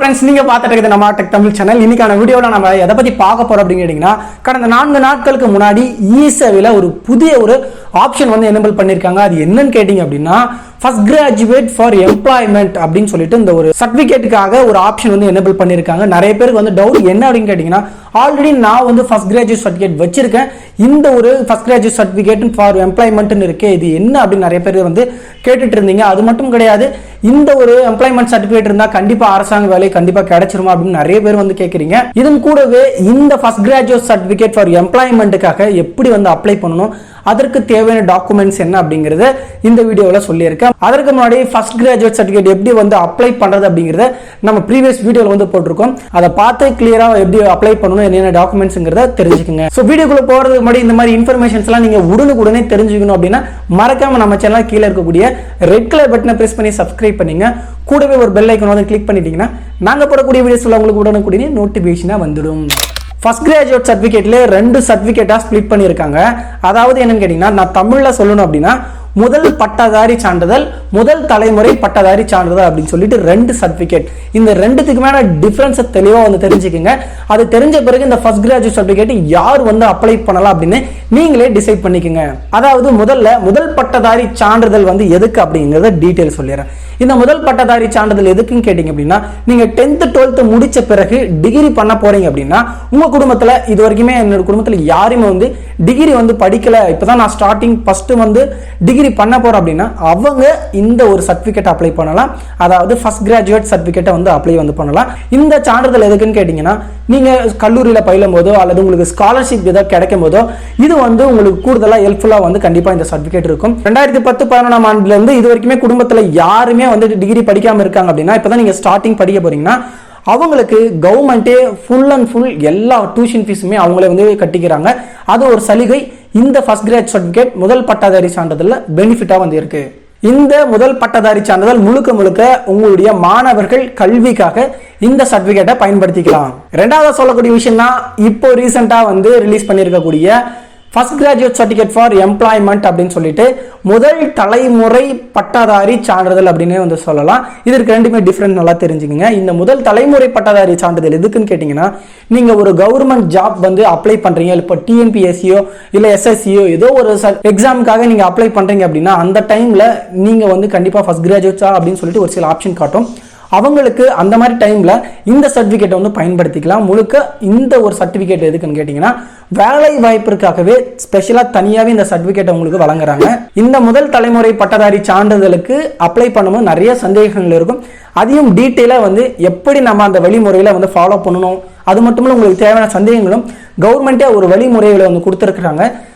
Friends, நீங்க பார்த்துட்டு இருக்கிறது நம்ம டெக் தமிழ் சேனல். இன்னைக்கான வீடியோல நம்ம எதை பத்தி பார்க்க போறோம் அப்படின்னு கேட்டீங்கன்னா, கடந்த 4 நாட்களுக்கு முன்னாடி இ-சேவையில ஒரு புதிய ஆப்ஷன் வந்து எனேபிள் பண்ணிருக்காங்க. அது என்னன்னு கேட்டீங்க அப்படின்னா, ஃபர்ஸ்ட் கிராஜுவேட் ஃபார் எம்ப்ளாய்மெண்ட் அப்படின்னு சொல்லிட்டு இந்த ஒரு சர்டிபிகேட்டுக்காக ஒரு ஆப்ஷன் வந்து எனேபிள் பண்ணிருக்காங்க. நிறைய பேருக்கு வந்து டவுட் என்ன அப்படின்னு கேட்டீங்கன்னா, ஆல்ரெடி நான் வந்து ஃபர்ஸ்ட் கிராஜுவேட் சர்டிபிகேட் வச்சிருக்கேன், இந்த ஒரு first graduate certificate for employment இருக்கு, இது என்ன அப்படின்னு நிறைய பேர் வந்து கேட்டுட்டு இருந்தீங்க. அது மட்டும் கிடையாது, இந்த ஒரு எம்ப்ளாய்மெண்ட் சர்டிபிகேட் இருந்தா கண்டிப்பா அரசாங்க வேலை கண்டிப்பா கிடைச்சிருமா அப்படின்னு நிறைய பேர் வந்து கேட்கறீங்க. இதன் கூடவே இந்த ஃபர்ஸ்ட் கிராஜுவேட் சர்டிபிகேட் ஃபார் எம்ப்ளாய்மெண்ட்டுக்காக எப்படி வந்து அப்ளை பண்ணணும், அதற்கு தேவையான டாக்குமெண்ட்ஸ் என்ன அப்படிங்கறத இந்த வீடியோல சொல்லியிருக்கேன். அதற்கு முன்னாடி ஃபர்ஸ்ட் கிராஜுவேட் சர்டிபிகேட் எப்படி வந்து அப்ளை பண்றது அப்படிங்கறத நம்ம ப்ரீவியஸ் வீடியோல வந்து போட்டிருக்கோம். அதை பார்த்து கிளியரா எப்படி அப்ளை பண்ணணும், என்னென்ன டாக்குமெண்ட்ஸ்ங்கிறத தெரிஞ்சுக்கங்க. ஸோ வீடியோக்குள்ள போறதுக்கு முன்னாடி இந்த மாதிரி இன்ஃபர்மேஷன்ஸ் எல்லாம் நீங்க உடனுக்குடனே தெரிஞ்சுக்கணும் அப்படின்னா மறக்காம நம்ம சேனல் கீழே இருக்கக்கூடிய ரெட் கலர் பட்டனை பிரஸ் பண்ணி சப்ஸ்கிரைப் பண்ணீங்க. கூடவே ஒரு பெல் ஐக்கான் வந்து கிளிக் பண்ணிட்டீங்கன்னா நாங்க போடக்கூடிய வீடியோஸ்ல உங்களுக்கு உடனுக்குடனே நோட்டிபிகேஷனா வந்துடும். ஃபர்ஸ்ட் கிராஜுவேட் சர்டிபிகேட்ல 2 சர்டிபிகேட்டா ஸ்பிளிட் பண்ணியிருக்காங்க. அதாவது என்னன்னு கேட்டீங்கன்னா, நான் தமிழ்ல சொல்லணும் அப்படின்னா, முதல் பட்டதாரி சான்றிதழ், முதல் தலைமுறை பட்டதாரி சான்றிதழ் அப்படின்னு சொல்லிட்டு 2 சர்டிபிகேட். இந்த 2த்துக்குமான டிஃபரன்ஸ் தெளிவா வந்து தெரிஞ்சுக்கங்க. அது தெரிஞ்ச பிறகு இந்த ஃபர்ஸ்ட் கிராஜுவேட் சர்டிபிகேட் யார் வந்து அப்ளை பண்ணலாம் அப்படின்னு நீங்களே டிசைட் பண்ணிக்கங்க. அதாவது முதல் பட்டதாரி சான்றிதழ் வந்து எதுக்கு அப்படிங்கறத டீடைல் சொல்லிடுறேன். இந்த முதல் பட்டதாரி சான்றிதழ் எதுக்குன்னு கேட்டீங்க அப்படின்னா, நீங்க 10th 12th முடிச்ச பிறகு டிகிரி பண்ண போறீங்க அப்படின்னா, உங்க குடும்பத்துல இது வரைக்குமே என்னோட குடும்பத்துல யாருமே வந்து டிகிரி வந்து படிக்கல, இப்பதான் நான் ஸ்டார்டிங் ஃபர்ஸ்ட் வந்து டிகிரி பண்ண போறோம் அப்படின்னா அவங்க இந்த ஒரு சர்டிபிகேட் அப்ளை பண்ணலாம். அதாவது ஃபர்ஸ்ட் கிராஜுவேட் சர்டிபிகேட்டை வந்து அப்ளை வந்து பண்ணலாம். இந்த சான்றிதழ் எதுக்குன்னு கேட்டீங்கன்னா, நீங்க கல்லூரியில பயிலும் போதோ அல்லது உங்களுக்கு ஸ்காலர்ஷிப் ஏதாவது கிடைக்கும் போதோ இது வந்து உங்களுக்கு கூடுதலா ஹெல்ப்ஃபுல்லா வந்து கண்டிப்பா இந்த சர்டிபிகேட் இருக்கும். 2010-11 ஆண்டுல இருந்து இது வரைக்குமே குடும்பத்துல யாருமே வந்து டிகிரி படிக்காம இருக்காங்க அப்படின்னா, இப்பதான் நீங்க ஸ்டார்டிங் படிக்க போறீங்கன்னா அவங்களுக்கு கவர்மெண்டே ஃபுல் அண்ட் ஃபுல் எல்லா டியூஷன் ஃபீஸுமே அவங்களே வந்து கட்டிக்கிறாங்க. அது ஒரு சலுகை இந்த ஃபர்ஸ்ட் கிராஜுவேட் சர்டிபிகேட் முதல் பட்டதாரி சான்றிதழ்ல பெனிஃபிட்டா வந்து இருக்கு. இந்த முதல் பட்டதாரி சான்றிதழ் முழுக்க உங்களுடைய மாணவர்கள் கல்விக்காக இந்த சர்டிபிகேட்டை பயன்படுத்திக்கலாம். ரெண்டாவது சொல்லக்கூடிய விஷயம் தான், இப்போ ரீசெண்டா வந்து ரிலீஸ் பண்ணிருக்கக்கூடிய first graduate certificate for employment அப்படின்னு சொல்லிட்டு முதல் தலைமுறை பட்டதாரி சான்றிதழ் அப்படின்னு வந்து சொல்லலாம். இதற்கு ரெண்டுமே டிஃபரெண்ட் நல்லா தெரிஞ்சுக்கங்க. இந்த முதல் தலைமுறை பட்டதாரி சான்றிதழ் எதுக்குன்னு கேட்டீங்கன்னா, நீங்க ஒரு கவர்மெண்ட் ஜாப் வந்து அப்ளை பண்றீங்க, இப்போ டிஎன்பிஎஸ்சியோ இல்ல எஸ்எஸ்சியோ ஏதோ ஒரு எக்ஸாமுக்காக நீங்க அப்ளை பண்றீங்க அப்படின்னா, அந்த டைம்ல நீங்க வந்து கண்டிப்பா ஃபர்ஸ்ட் கிராஜுவேட்ஸா அப்படின்னு சொல்லிட்டு ஒரு சில ஆப்ஷன் காட்டும். அவங்களுக்கு அந்த மாதிரி டைம்ல இந்த சர்டிபிகேட்டை வந்து பயன்படுத்திக்கலாம். முழுக்க இந்த ஒரு சர்டிபிகேட் எதுக்குன்னு கேட்டீங்கன்னா, வேலை வாய்ப்பிற்காகவே ஸ்பெஷலா தனியாவே இந்த சர்டிபிகேட்டை உங்களுக்கு வழங்குறாங்க. இந்த முதல் தலைமுறை பட்டதாரி சான்றிதழுக்கு அப்ளை பண்ணும்போது நிறைய சந்தேகங்கள் இருக்கும். அதையும் டீட்டெயிலா வந்து எப்படி நம்ம அந்த வழிமுறையில வந்து ஃபாலோ பண்ணணும், அது மட்டும் இல்ல உங்களுக்கு தேவையான சந்தேகங்களும் கவர்மெண்டே ஒரு வழிமுறைகளை வந்து கொடுத்துருக்காங்க.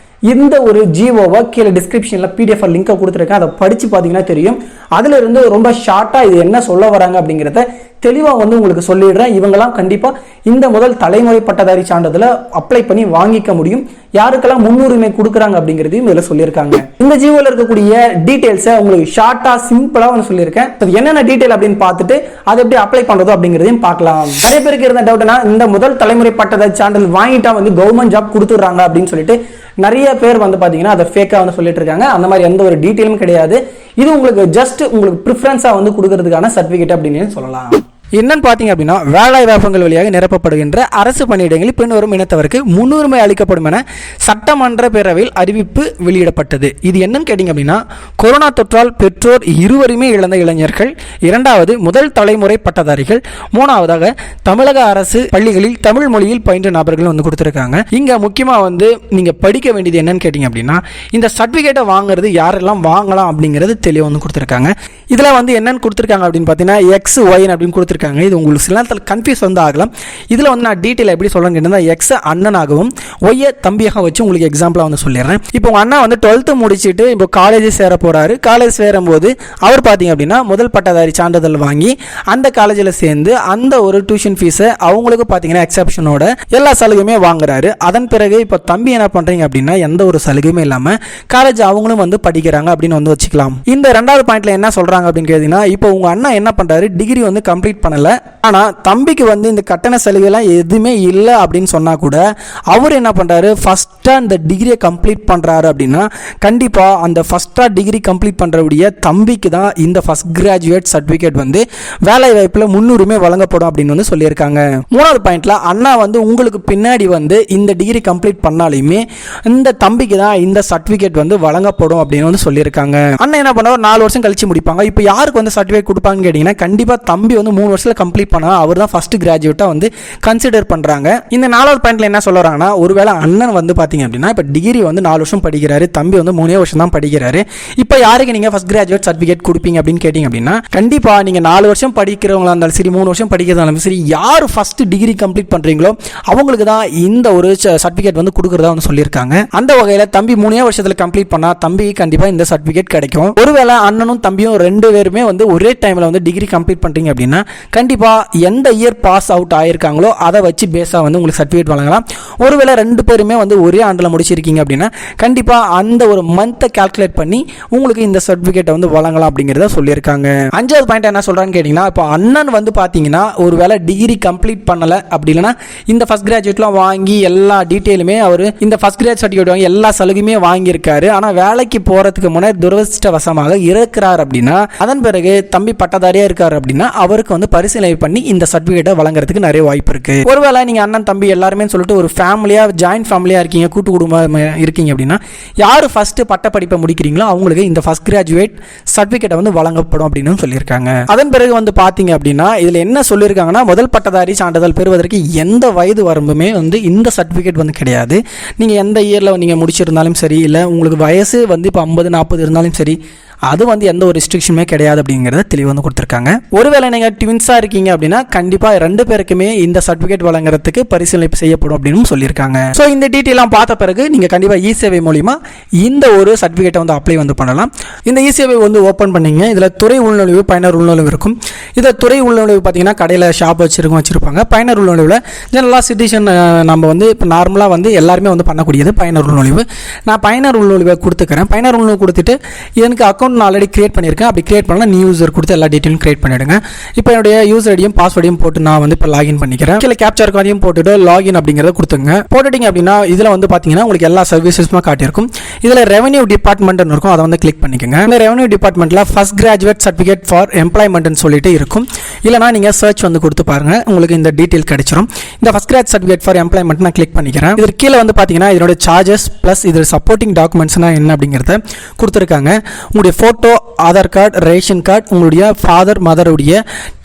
இந்த ஒரு ஜிஓவை கீழே டிஸ்கிரிப்ஷன்ல பிடிஎஃப் லிங்கை கொடுத்துருக்கேன், அதை படிச்சு பார்த்தீங்கன்னா தெரியும். அதுல இருந்து ரொம்ப ஷார்ட்டா இது என்ன சொல்ல வராங்க அப்படிங்கிறத தெளிவா வந்து உங்களுக்கு சொல்லிடுறேன். இவங்கெல்லாம் கண்டிப்பா இந்த முதல் தலைமுறை பட்டதாரி சான்றிதழ அப்ளை பண்ணி வாங்கிக்க முடியும். யாருக்கெல்லாம் முன்னுரிமை கொடுக்குறாங்க அப்படிங்கிறதையும் இதுல சொல்லியிருக்காங்க. இந்த ஜிஓல இருக்கக்கூடிய டீடைல்ஸை உங்களுக்கு ஷார்ட்டா சிம்பிளா வந்து சொல்லியிருக்கேன். என்னென்ன டீடைல் அப்படின்னு பார்த்துட்டு அதை எப்படி அப்ளை பண்றதோ அப்படிங்கிறதையும் பார்க்கலாம். நிறைய பேருக்கு இருந்த டவுட்னா, இந்த முதல் தலைமுறை பட்டதாரி சான்றிதழ் வாங்கிட்டா வந்து கவர்மெண்ட் ஜாப் கொடுத்துடுறாங்க அப்படின்னு சொல்லிட்டு நிறைய பேர் வந்து பாத்தீங்கன்னா அதை ஃபேக்கா வந்து சொல்லிட்டு இருக்காங்க. அந்த மாதிரி எந்த ஒரு டீடைலும் கிடையாது. இது உங்களுக்கு ஜஸ்ட் உங்களுக்கு ப்ரிஃபரன்ஸா வந்து கொடுக்கறதுக்கான சர்டிபிகேட் அப்படின்னு சொல்லலாம். என்னன்னு பாத்தீங்க அப்படின்னா, வேலை வாய்ப்புகள் வழியாக நிரப்பப்படுகின்ற அரசு பணியிடங்களில் பின்வரும் இனத்தவருக்கு முன்னுரிமை அளிக்கப்படும் என சட்டமன்ற பேரவையில் அறிவிப்பு வெளியிடப்பட்டது. இது என்னன்னு கேட்டீங்க அப்படின்னா, கொரோனா தொற்றால் பெற்றோர் இருவருமே இழந்த இளைஞர்கள், இரண்டாவது முதல் தலைமுறை பட்டதாரிகள், மூணாவதாக தமிழக அரசு பள்ளிகளில் தமிழ் மொழியில் பயின்ற நபர்கள் வந்து கொடுத்திருக்காங்க. இங்க முக்கியமா வந்து நீங்க படிக்க வேண்டியது என்னன்னு கேட்டீங்க அப்படின்னா, இந்த சர்டிபிகேட்டை வாங்குறது யாரெல்லாம் வாங்கலாம் அப்படிங்கிறது தெளிவாக வந்து கொடுத்திருக்காங்க. இதுல வந்து என்னன்னு கொடுத்திருக்காங்க அப்படின்னு பாத்தீங்கன்னா, எக்ஸ் ஒய் அப்படின்னு கொடுத்திருக்காங்க. இது உங்களுக்கு சில நேரத்தில் கன்ஃபியூஸ் வந்து ஆகலாம். இதுல வந்து நான் டீட்டெயில் எப்படி சொல்றேன்னா, எக்ஸ் அண்ணனாகவும் ஒய்யை தம்பியாக வச்சு உங்களுக்கு எக்ஸாம்பிளா வந்து சொல்லிடுறேன். இப்போ உங்க அண்ணா வந்து 12th முடிச்சுட்டு இப்போ காலேஜ் சேர போறாரு. காலேஜ் சேரும் போது அவர் பாத்தீங்க அப்படின்னா முதல் பட்டதாரி சான்றிதழ் வாங்கி அந்த காலேஜில் சேர்ந்து அந்த ஒரு டியூஷன் ஃபீஸை அவங்களுக்கு பாத்தீங்கன்னா எக்ஸப்ஷனோட எல்லா சலுகையுமே வாங்குறாரு. அதன் பிறகு இப்போ தம்பி என்ன பண்றீங்க அப்படின்னா, எந்த ஒரு சலுகையுமே இல்லாம காலேஜ் அவங்களும் வந்து படிக்கிறாங்க அப்படின்னு வந்து வச்சுக்கலாம். இந்த ரெண்டாவது பாயிண்ட்ல என்ன சொல்றாங்க அப்படின்னு கேட்டீங்கன்னா, இப்போ உங்க அண்ணா என்ன பண்றாரு, டிகிரி வந்து கம்ப்ளீட் பண்ணல. ஆனா தம்பிக்கு வந்து இந்த கட்டண சலுகைலாம் எதுவுமே இல்லை அப்படின்னு சொன்னா கூட அவர் என்ன பண்றாரு, ஃபர்ஸ்டா இந்த டிகிரியை கம்ப்ளீட் பண்றாரு அப்படின்னா கண்டிப்பா அந்த ஃபர்ஸ்டா டிகிரி கம்ப்ளீட் பண்றவுடைய தம்பிக்கு தான் இந்த ஃபர்ஸ்ட் கிராஜுவேட் சர்டிபிகேட் வந்து வேலை வாய்ப்புல முன்னுரிமை வழங்கப்படும் அப்படின்னு வந்து சொல்லியிருக்காங்க. மூணாவது பாயிண்ட்ல அண்ணா வந்து உங்களுக்கு பின்னாடி வந்து இந்த டிகிரி கம்ப்ளீட் பண்ணாலுமே இந்த தம்பிக்கு தான் இந்த சர்டிபிகேட் வந்து வழங்கப்படும் அப்படின்னு வந்து சொல்லியிருக்காங்க. அண்ணா என்ன பண்ணுவார், 4 வருஷம் கழிச்சு முடிப்பாங்க. இப்போ யாருக்கு வந்து சர்டிபிகேட் கொடுப்பாங்கன்னு கேட்டீங்கன்னா கண்டிப்பா தம்பி வந்து 3 வருஷத்துல கம்ப்ளீட் பண்ணா அவர் தான் ஃபர்ஸ்ட் கிராஜுவேட்டா வந்து கன்சிடர் பண்றாங்க. இந்த 4வது பாயிண்ட்ல என்ன சொல்றாங்கன்னா, ஒருவேளை அண்ணன் வந்து பாத்தீங்க அப்படின்னா இப்ப டிகிரி வந்து 4 வருஷம் படிக்கிறாரு, தம்பி வந்து 3 வருஷம் தான் படிக்கிறாரு. இப்போ யாருக்கு நீங்க ஃபர்ஸ்ட் கிராஜுவேட் சர்டிபிகேட் கொடுப்பீங்க அப்படின்னு கேட்டீங்க அப்படின்னா கண்டிப்பா நீங்க 4 வருஷம் படிக்கிறவங்களா இருந்தாலும் சரி, 3 வருஷம் படிக்கிறதாலும் சரி, யார் ஃபர்ஸ்ட் டிகிரி கம்ப்ளீட் பண்றீங்களோ அவங்களுக்கு தான் இந்த ஒரு சர்டிபிகேட் வந்து கொடுக்கறதா வந்து சொல்லியிருக்காங்க. அந்த வகையில தம்பி 3 வருஷத்துல கம்ப்ளீட் பண்ணா தம்பி கண்டிப்பா இந்த சர்டிபிகேட் கிடைக்கும். ஒருவேளை அண்ணனும் தம்பியும் 2 பேருமே வந்து ஒரே டைம்ல வந்து டிகிரி கம்ப்ளீட் பண்றீங்க அப்படின்னா கண்டிப்பா எந்த இயர் பாஸ் அவுட் ஆயிருக்காங்களோ அதை வச்சு பேஸா வந்து உங்களுக்கு சர்டிபிகேட் வழங்கலாம். ஒருவேளை 2 பேருமே வந்து ஒரே ஆண்டுல முடிச்சிருக்கீங்க அப்படின்னா கண்டிப்பா அந்த ஒரு மந்த்தை கால்குலேட் பண்ணி உங்களுக்கு இந்த சர்டிபிகேட்டை வந்து வழங்கலாம் அப்படிங்கிறத சொல்லியிருக்காங்க. 5வது பாயிண்ட் என்ன சொல்றான்னு கேட்டீங்கன்னா, இப்போ அண்ணன் வந்து பாத்தீங்கன்னா ஒருவேளை டிகிரி கம்ப்ளீட் பண்ணல அப்படி இல்லைன்னா இந்த ஃபர்ஸ்ட் கிராஜுவேட்லாம் வாங்கி எல்லா டீட்டெயிலுமே அவர் இந்த ஃபர்ஸ்ட் கிராஜுவேட் சர்டிபிகேட் வாங்கி எல்லா சலுகையுமே வாங்கியிருக்காரு. ஆனா வேலைக்கு போறதுக்கு முன்னாடி துரதிர்ஷ்டவசமாக இருக்கிறார் அப்படின்னா அதன் பிறகு தம்பி பட்டதாரியா இருக்காரு அப்படின்னா அவருக்கு வந்து பரிசீலனை பண்ணி இந்த சர்டிபிகேட்டை வழங்குறதுக்கு நிறைய வாய்ப்பு இருக்கு. ஒருவேளை நீங்க அண்ணன் தம்பி எல்லாருமே சொல்லிட்டு ஒரு ஃபேமிலியா ஜாயின்ட் ஃபேமிலியா இருக்கீங்க, கூட்டு குடும்பம் இருக்கீங்க அப்படின்னா யாரு ஃபர்ஸ்ட் பட்ட படிப்பை முடிக்கிறீங்களோ அவங்களுக்கு இந்த ஃபர்ஸ்ட் கிராஜுவேட் சர்டிபிகேட்டை வந்து வழங்கப்படும் அப்படின்னு சொல்லியிருக்காங்க. அதன் பிறகு வந்து பாத்தீங்க அப்படின்னா இதுல என்ன சொல்லியிருக்காங்கன்னா, முதல் பட்டதாரி சான்றிதழ் பெறுவதற்கு எந்த வயது வரம்புமே வந்து இந்த சர்டிபிகேட் வந்து கிடையாது. நீங்க எந்த இயர்ல நீங்க முடிச்சிருந்தாலும் சரி, இல்ல உங்களுக்கு வயசு வந்து இப்போ 50-40 இருந்தாலும் சரி, அது வந்து எந்த ஒரு ரெஸ்ட்ரிக்ஷனுமே கிடையாது அப்படிங்கிறத தெளிவாக வந்து கொடுத்துருக்காங்க. ஒருவேளை நீங்கள் ட்வின்ஸாக இருக்கீங்க அப்படின்னா கண்டிப்பாக 2 பேருக்குமே இந்த சர்டிஃபிகேட் வழங்குறதுக்கு பரிசீலனை செய்யப்படும் அப்படின்னு சொல்லியிருக்காங்க. ஸோ இந்த டீட்டெயிலாம் பார்த்த பிறகு நீங்கள் கண்டிப்பாக இ-சேவை மூலிமா இந்த ஒரு சர்டிஃபிகேட்டை வந்து அப்ளை வந்து பண்ணலாம். இந்த இ-சேவை வந்து ஓப்பன் பண்ணிங்க. இதில் துறை உள்நுழைவு, பயனர் உள்நுழைவு இருக்கும். இதில் துறை உள்நுழைவு பார்த்தீங்கன்னா கடையில் ஷாப் வச்சுருப்பாங்க. பயனர் உள்நுழைவில் ஜெனரலாக சிட்டிசன் நம்ம வந்து இப்போ நார்மலாக வந்து எல்லாருமே வந்து பண்ணக்கூடியது பயனர் உள்நுழைவு. நான் பயனர் உள்நுழைவை கொடுத்துக்கிறேன். பயனர் உள்நுழைவு கொடுத்துட்டு எனக்கு அக்கௌண்ட் நான் ஆல்ரெடி கிரியேட் பண்ணியிருக்கேன். அப்படி கிரியேட் பண்ணலாம் நியூ யூசர் கொடுத்து எல்லா டீட்டெயிலும் கிரியேட் பண்ணிடுங்க. இப்போ என்னுடைய யூசர் ஐடியும் பாஸ்வேர்டையும் போட்டு நான் வந்து இப்போ லாகின் பண்ணிக்கிறேன். கீழே கேப்சர் கார்டையும் போட்டுட்டு லாகின் அப்படிங்கிறத கொடுத்துங்க. போட்டுட்டீங்க அப்படின்னா இதில் வந்து பார்த்தீங்கன்னா உங்களுக்கு எல்லா சர்வீசஸுமே காட்டியிருக்கும். இதில் ரெவன்யூ டிபார்ட்மெண்ட் இருக்கும், அதை வந்து கிளிக் பண்ணிக்கோங்க. இந்த ரெவன்யூ டிபார்ட்மெண்ட்டில் ஃபர்ஸ்ட் கிராஜுவேட் சர்டிஃபிகேட் ஃபார் எம்ப்ளாய்மெண்ட்னு சொல்லிட்டு இருக்கும். இல்லைனா நீங்கள் சர்ச் வந்து கொடுத்து பாருங்க, உங்களுக்கு இந்த டீட்டெயில் கிடைச்சிரும். இந்த first Giriraj certificate for employment நான் கிளிக் பண்ணிக்கிறேன். இது கீழே வந்து பார்த்தீங்கன்னா இதோட சார்ஜஸ் ப்ளஸ் இது சப்போர்ட்டிங் டாக்குமெண்ட்ஸ்னா என்ன அப்படிங்கிறத கொடுத்துருக்காங்க. உங்களுடைய photo, Aadhaar card, ration card, உங்களுடைய ஃபாதர் மதருடைய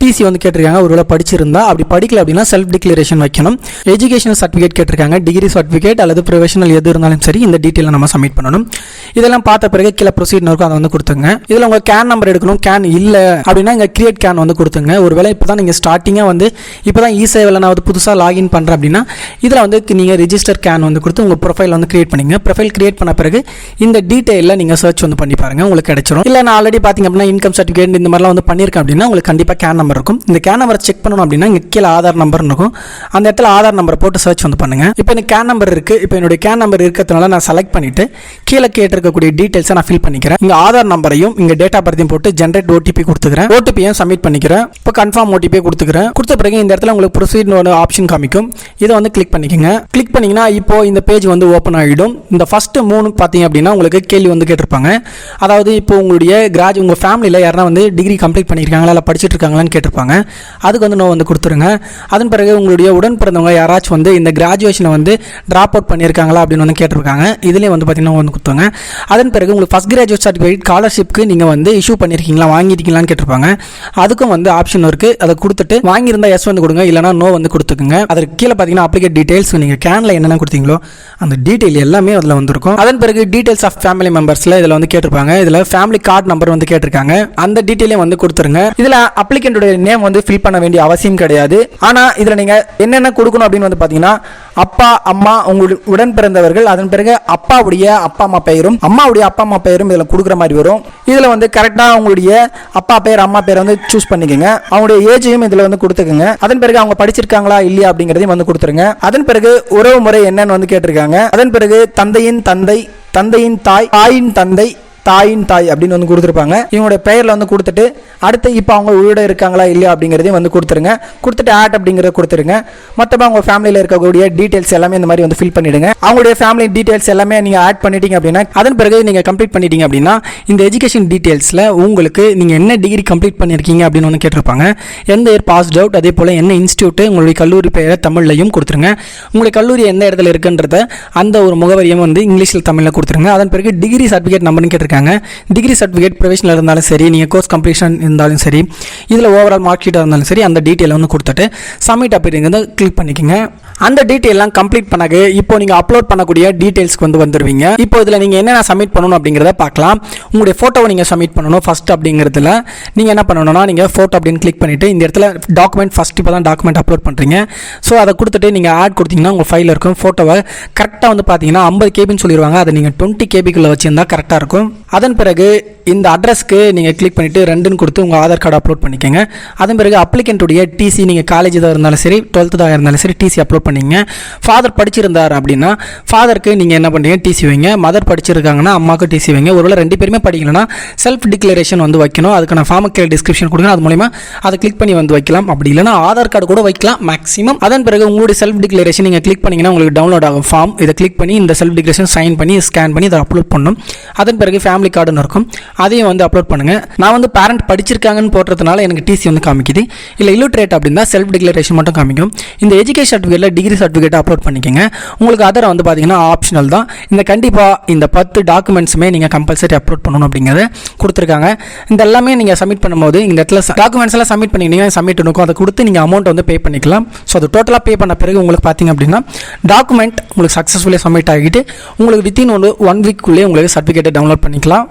டிசி வந்து கேட்டிருக்காங்க. ஒருவேளை படிச்சிருந்தா, அப்படி படிக்கல அப்படின்னா செல்ஃப் டிக்ளரேஷன் வைக்கணும். எஜுகேஷனல் சர்டிஃபிகேட் கேட்டிருக்காங்க, டிகிரி சர்டிஃபிகேட் அல்லது ப்ரொஃபஷனல் எது இருந்தாலும் சரி இந்த டீட்டெயிலை நம்ம சப்மிட் பண்ணணும். இதெல்லாம் பார்த்த பிறகு கீழே ப்ரொசீட் இருக்கும், அதை வந்து கொடுத்துங்க. இதில் உங்கள் கேன் நம்பர் எடுக்கணும். கேன் இல்லை அப்படின்னா இங்கே கிரியேட் கேன் வந்து கொடுத்துங்க. ஒருவேளை இப்போ தான் நீங்கள் ஸ்டார்டிங்காக வந்து இப்போ தான் இ-சேவையில் நான் வந்து புதுசாக லாகின் பண்ணுறேன் அப்படின்னா இதில் வந்து நீங்கள் ரிஜிஸ்டர் கேன் வந்து கொடுத்து உங்கள் ப்ரொஃபைல் வந்து கிரியேட் பண்ணிங்க. ப்ரொஃபைல் கிரியேட் பண்ண பிறகு இந்த டீட்டெயிலில் நீங்கள் சர்ச் வந்து பண்ணி பாருங்கள், உங்களுக்கு கிடைச்சிரும். இல்லை நான் ஆல்ரெடி பார்த்தீங்க அப்படின்னா இன்கம் சர்டிஃபிகேட் இந்த மாதிரிலாம் வந்து பண்ணியிருக்கேன் அப்படின்னா உங்களுக்கு கண்டிப்பாக கேன் நம்பர் இருக்கும். இந்த கேன் நம்பரை செக் பண்ணணும் அப்படின்னா இங்கே கீழே ஆதார் நம்பர் இருக்கும். அந்த இடத்துல ஆதார் நம்பரை போட்டு சர்ச் வந்து பண்ணுங்க. இப்போ எனக்கு கேன் நம்பர் இருக்குது. இப்போ என்னுடைய கேன் நம்பர் இருக்கிறதுனால நான் செலக்ட் பண்ணிட்டு கீழே கேட்டிருக்கக்கூடிய டீட்டெயில்ஸை நான் ஃபில் பண்ணிக்கிறேன். இங்கே ஆதார் நம்பரையும் இங்கே டேட் ஆஃப் பர்த்தையும் போட்டு ஜென்ரேட் ஓடிபி கொடுத்துக்கிறேன். ஓடிபியும் சப்மிட் பண்ணிக்கிறேன். இப்போ கன்ஃபார்ம் ஓடிபி கொடுத்துக்கிறேன். கொடுத்த பிறகு இந்த இடத்துல உங்களுக்கு ப்ரொசீட் ஒரு ஆப்ஷன் காமிக்கும். இதை வந்து கிளிக் பண்ணிக்கோங்க. கிளிக் பண்ணிங்கன்னா இப்போ இந்த பேஜ் வந்து ஓப்பன் ஆகிடும். இந்த ஃபர்ஸ்ட் 3 பார்த்தீங்க அப்படின்னா உங்களுக்கு கேள்வி வந்து கேட்டிருப்பாங்க. அதாவது இப்போ உங்களுடைய உங்கள் ஃபேமிலியில் யாருன்னா வந்து டிகிரி கம்ப்ளீட் பண்ணியிருக்காங்களா இல்லை படிச்சுட்டு இருக்காங்களான்னு கேட்டிருப்பாங்க. அதுக்கு வந்து நோ வந்து கொடுத்துருங்க. அதன் பிறகு உங்களுடைய உடன் பிறந்தவங்க யாராச்சும் வந்து இந்த கிராஜுவேஷனை வந்து ட்ராப் அவுட் பண்ணியிருக்காங்களா அப்படின்னு வந்து கேட்டிருக்காங்க. இதுலேயும் வந்து பார்த்தீங்கன்னா வந்து கொடுத்துருங்க. அதன் பிறகு உங்களுக்கு ஃபர்ஸ்ட் கிராஜுவேட் சர்டிஃபிகேட் ஸ்காலர்ஷிப்க்கு நீங்கள் வந்து இஷ்யூ பண்ணியிருக்கீங்களா, வாங்கிட்டீங்களான்னு கேட்டிருப்பாங்க. அதுக்கும் வந்து ஆப்ஷன் இருக்குது. அதை கொடுத்துட்டு வாங்கியிருந்தா எஸ் வந்து கொடுங்க, இல்லைனா நோ வந்து கொடுத்துக்குங்க. அதற்கு கீழே பார்த்தீங்கன்னா அப்ளிகேட் டீடைல்ஸ், நீங்கள் கேனில் என்னென்ன கொடுத்தீங்களோ அந்த டீட்டெயில் எல்லாமே அதில் வந்துருக்கும். அதன் பிறகு டீடைல்ஸ் ஆஃப் ஃபேமிலி மெம்பர்ஸில் இதில் வந்து கேட்டிருப்பாங்க. இதில் ஃபேமிலி கார்டு நம்பர் வந்து கேட்டிருக்காங்க. அந்த டீட்டெயிலையும் வந்து கொடுத்துருங்க. இதில் அப்ளிகேண்டோட நேம் வந்து ஃபில் பண்ண வேண்டிய அவசியம் கிடையாது. ஆனால் இதில் நீங்கள் என்னென்ன கொடுக்கணும் அப்படின்னு வந்து பார்த்தீங்கன்னா அப்பா, அம்மா, உங்களுடைய உடன் பிறந்தவர்கள், அதன் பிறகு அப்பாவுடைய அப்பா அம்மா பெயரும் அம்மாவுடைய அப்பா அம்மா பெயரும் இதில் கொடுக்குற மாதிரி வரும். இதில் வந்து கரெக்டாக உங்களுடைய அப்பா பேர் அம்மா பேரை வந்து சூஸ் பண்ணிக்கோங்க. அவங்களுடைய ஏஜையும் இதில் வந்து கொடுத்துக்கோங்க. அதன் பிறகு அவங்க படிச்சிருக்காங்களா இல்லையா அப்படிங்கிறதையும் வந்து கொடுத்துருங்க. அதன் பிறகு உறவு முறை என்னன்னு வந்து கேட்டிருக்காங்க. அதன் பிறகு தந்தையின் தந்தை, தந்தையின் தாய், தாயின் தந்தை, தாயின் தாய் அப்படின்னு வந்து கொடுத்துருப்பாங்க. இவங்களுடைய பெயரில் வந்து கொடுத்துட்டு அடுத்து இப்போ அவங்க உயிரோட இருக்காங்களா இல்லையா அப்படிங்கிறதையும் வந்து கொடுத்துருங்க. கொடுத்துட்டு ஆட் அப்படிங்கிறத கொடுத்துருங்க. மற்றபடி அவங்க ஃபேமிலியில் இருக்கக்கூடிய டீட்டெயில்ஸ் எல்லாமே இந்த மாதிரி வந்து ஃபில் பண்ணிவிடுங்க. அவங்களுடைய ஃபேமிலி டீட்டெயில்ஸ் எல்லாமே நீங்கள் ஆட் பண்ணிட்டீங்க அப்படின்னா அதன் பிறகு நீங்கள் கம்ப்ளீட் பண்ணிட்டீங்க அப்படின்னா இந்த எஜுகேஷன் டீட்டெயில்ஸில் உங்களுக்கு நீங்கள் என்ன டிகிரி கம்ப்ளீட் பண்ணியிருக்கீங்க அப்படின்னு ஒன்று கேட்டிருப்பாங்க. எந்த இயர் பாஸ்ட் அவுட், அதே போல் என்ன இன்ஸ்டியூட், உங்களுடைய கல்லூரி பெயரை தமிழ்லையும் கொடுத்துருங்க. உங்களுடைய கல்லூரி எந்த இடத்துல இருக்குன்றத அந்த ஒரு முகவரியும் வந்து இங்கிலீஷில் தமிழில் கொடுத்துருங்க. அதன் பிறகு டிகிரி சர்டிஃபிகேட் நம்பர்னு கேட்டிருக்காங்க. டிகிரி சர்டிஃபிகேட் ப்ரொஃபஷனல் இருந்தாலும் சரி, நீங்கள் கோர்ஸ் கம்ப்ளீஷன் இருந்தாலும் சரி, இதில் ஓவரால் மார்க் ஷீட்டாக இருந்தாலும் சரி, அந்த டீட்டெயில் வந்து கொடுத்துட்டு சப்மிட் அப்படிங்கிறத கிளிக் பண்ணிக்கோங்க. அந்த டீட்டெயிலாம் கம்ப்ளீட் பண்ணாக இப்போ நீங்கள் அப்லோட் பண்ணக்கூடிய டீட்டெயில்ஸ்க்கு வந்து வந்துடுவீங்க. இப்போ இதில் நீங்கள் என்னென்ன சப்மிட் பண்ணணும் அப்படிங்கிறத பார்க்கலாம். உங்களுடைய ஃபோட்டோவை நீங்கள் சப்மிட் பண்ணணும். ஃபஸ்ட் அப்படிங்கிறதுல நீங்கள் என்ன பண்ணணும்னா நீங்கள் ஃபோட்டோ அப்படின்னு கிளிக் பண்ணிவிட்டு இந்த இடத்துல டாக்குமெண்ட் ஃபஸ்ட் இப்போ தான் டாக்குமெண்ட் அப்லோட் பண்ணுறீங்க. ஸோ அதை கொடுத்துட்டு நீங்கள் ஆட் கொடுத்தீங்கன்னா உங்கள் ஃபைலில் இருக்கும். ஃபோட்டோவை கரெக்டாக வந்து பார்த்தீங்கன்னா 50 கேபின்னு சொல்லிடுவாங்க. அதை நீங்கள் 20 கேபிக்குள்ளே வச்சுருந்தா கரெக்டாக இருக்கும். அதன் பிறகு இந்த அட்ரஸ்க்கு நீங்கள் கிளிக் பண்ணிவிட்டு 2ன்னு கொடுத்து உங்கள் ஆதார் கார்டு அப்லோட் பண்ணிக்கோங்க. அதன் பிறகு அப்ளிகண்ட்டுடைய டிசி, நீங்கள் காலேஜ் தான் இருந்தாலும் சரி, 12th தான் இருந்தாலும் சரி, டிசி அப்லோட் பண்ணிங்க. ஃபாதர் படிச்சிருந்தார் அப்படின்னா ஃபாதருக்கு நீங்கள் என்ன பண்ணுறீங்க, டிசி வைங்க. மதர் படிச்சிருக்காங்கன்னா அம்மாவுக்கு டிசி வைங்க. ஒருவேளை 2 பேருமே படிக்கலன்னா செல்ஃப் டிக்ளரேஷன் வந்து வைக்கணும். அதுக்கான ஃபார்முக்கு டிஸ்கிரிப்ஷன் கொடுங்க. அது மூலமா அதை கிளிக் பண்ணி வந்து வைக்கலாம். அப்படி இல்லைனா ஆதார் கார்டு கூட வைக்கலாம் மேக்ஸிமம். அதன் பிறகு உங்களுடைய செல்ஃப் டிக்ளரேஷன் நீங்கள் கிளிக் பண்ணிங்கன்னா உங்களுக்கு டவுன்லோட் ஆகும் ஃபார்ம். இதை கிளிக் பண்ணி இந்த செல்ஃப் டிக்ளரேஷன் சைன் பண்ணி ஸ்கேன் பண்ணி இதை அப்லோட் பண்ணணும். அதன் பிறகு ஃபேமிலி கார்டுன்னு இருக்கும், அதையும் வந்து அப்லோட் பண்ணுங்கள். நான் வந்து பேரண்ட் படிச்சிருக்காங்கன்னு போடுறதுனால எனக்கு டிசி வந்து காமிக்குது. இல்லை இல்லுட்ரேட் அப்படின்னா செல்ஃப் டிக்ளரேஷன் மட்டும் காமிக்கும். இந்த எஜுகேஷன் சர்டிஃபிகேட்டில் டிகிரி சர்டிஃபிகேட் அப்லோட் பண்ணிக்கோங்க. உங்களுக்கு அதர் வந்து பார்த்தீங்கன்னா ஆப்ஷனல் தான். இந்த கண்டிப்பாக இந்த 10 டாக்குமெண்ட்ஸுமே நீங்கள் கம்பல்சரி அப்லோட் பண்ணணும் அப்படிங்கிறத கொடுத்துருக்காங்க. இந்த எல்லாமே நீங்கள் சப்மிட் பண்ணும்போது இந்த இடத்துல டாக்குமெண்ட்ஸ் எல்லாம் சப்மிட் பண்ணிங்கன்னா சப்மிட் இருக்கும். அதை கொடுத்து நீங்கள் அமௌண்ட் வந்து பே பண்ணிக்கலாம். ஸோ அது டோட்டலாக பே பண்ண பிறகு உங்களுக்கு பார்த்தீங்க அப்படின்னா டாக்குமெண்ட் உங்களுக்கு சக்ஸஸ்ஃபுல்லாக சப்மிட் ஆகிட்டு உங்களுக்கு வித்தின் 1 வீக்குள்ளே உங்களுக்கு சர்டிஃபிகேட்டை டவுன்லோட் பண்ணிக்கலாம்.